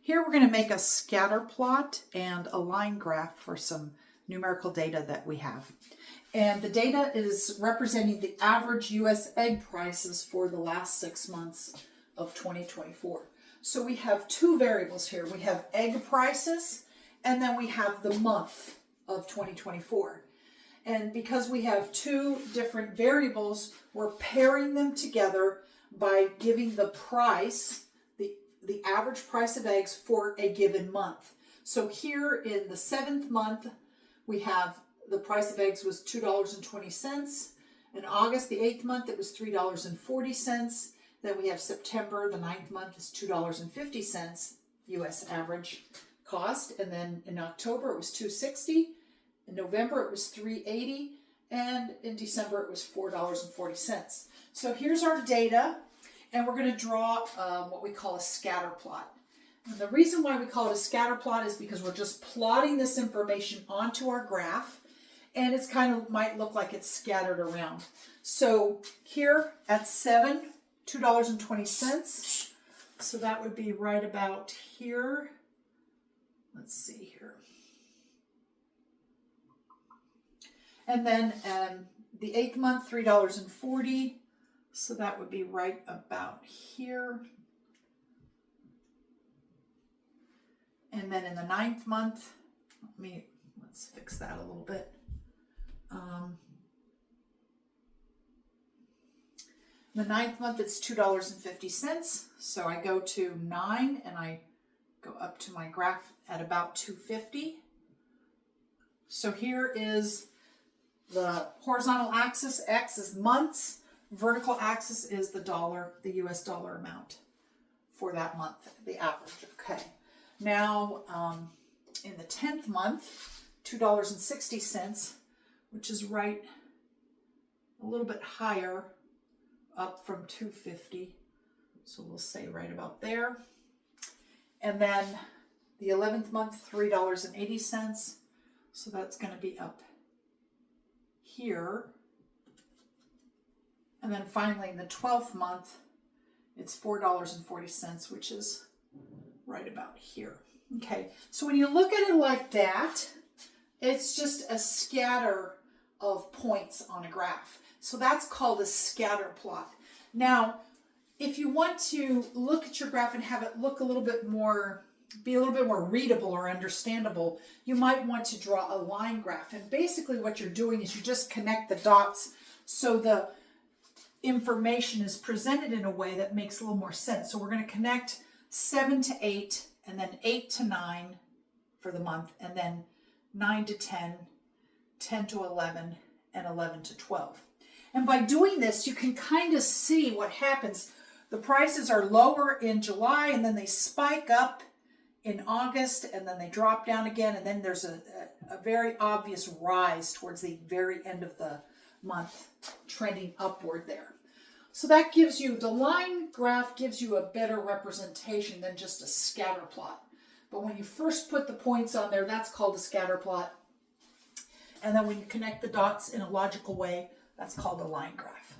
Here we're going to make a scatter plot and a line graph for some numerical data that we have. And the data is representing the average U.S. egg prices for the last 6 months of 2024. So we have two variables here. We have egg prices, and then we have the month of 2024. And because we have two different variables, we're pairing them together by giving the price, the average price of eggs for a given month. So here in the 7th month, we have the price of eggs was $2.20. In August, the 8th month, it was $3.40. Then we have September, the 9th month is $2.50 U.S. average cost. And then in October, it was $2.60. In November, it was $3.80. And in December, it was $4.40. So here's our data. And we're going to draw what we call a scatter plot. And the reason why we call it a scatter plot is because we're just plotting this information onto our graph, and it's kind of might look like it's scattered around. So here at 7, $2.20. So that would be right about here. Let's see here. And then the 8th month, $3.40. So that would be right about here. And then in the 9th month, let's fix that a little bit. The 9th month, it's $2.50. So I go to 9 and I go up to my graph at about $2.50. So here is the horizontal axis, X is months. Vertical axis is the dollar, the US dollar amount for that month, the average. Okay. Now, in the 10th month, $2.60, which is right a little bit higher, up from $2.50. So we'll say right about there. And then the 11th month, $3.80. So that's going to be up here. And then finally, in the 12th month, it's $4.40, which is right about here. Okay, so when you look at it like that, it's just a scatter of points on a graph. So that's called a scatter plot. Now, if you want to look at your graph and have it look a little bit more, be a little bit more readable or understandable, you might want to draw a line graph. And basically what you're doing is you just connect the dots so the information is presented in a way that makes a little more sense. So we're going to connect 7 to 8, and then 8 to 9 for the month, and then 9 to 10, 10 to 11, and 11 to 12. And by doing this, you can kind of see what happens. The prices are lower in July, and then they spike up in August, and then they drop down again, and then there's a very obvious rise towards the very end of the month, trending upward there. So that gives you, the line graph gives you a better representation than just a scatter plot. But when you first put the points on there, that's called a scatter plot. And then when you connect the dots in a logical way, that's called a line graph.